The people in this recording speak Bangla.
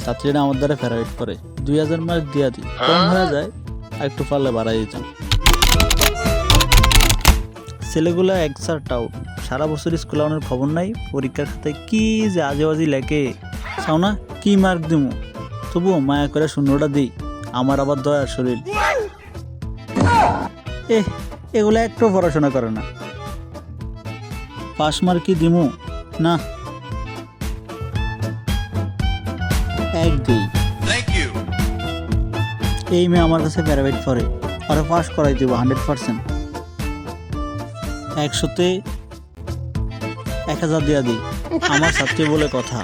ছাত্রীরা আমার দ্বারা ফেরাইট করে 2000 মার্ক দিয়া দিই, কম হয়ে যায় আর একটু পারলে বাড়াই দিতাম। ছেলেগুলা একসার টাউট, সারা বছর স্কুল আনার খবর নাই, পরীক্ষার খাতায় কি যে আজে বাজি লেখে। চাও না কি মার্ক দিমু, তবুও মায়া করে শূন্যটা দিই, আমার আবার দয়ার শরীর। এগুলা একটু পড়াশোনা করে না, পাস মার্ক কি দিমু না, এক দিই। এই মেয়ে আমার কাছে প্যারাবেট করে, আরো পাস করাই দেবো 100%। 100-তে 1000 দিয়া দিই, আমার ছাত্রী বলে কথা।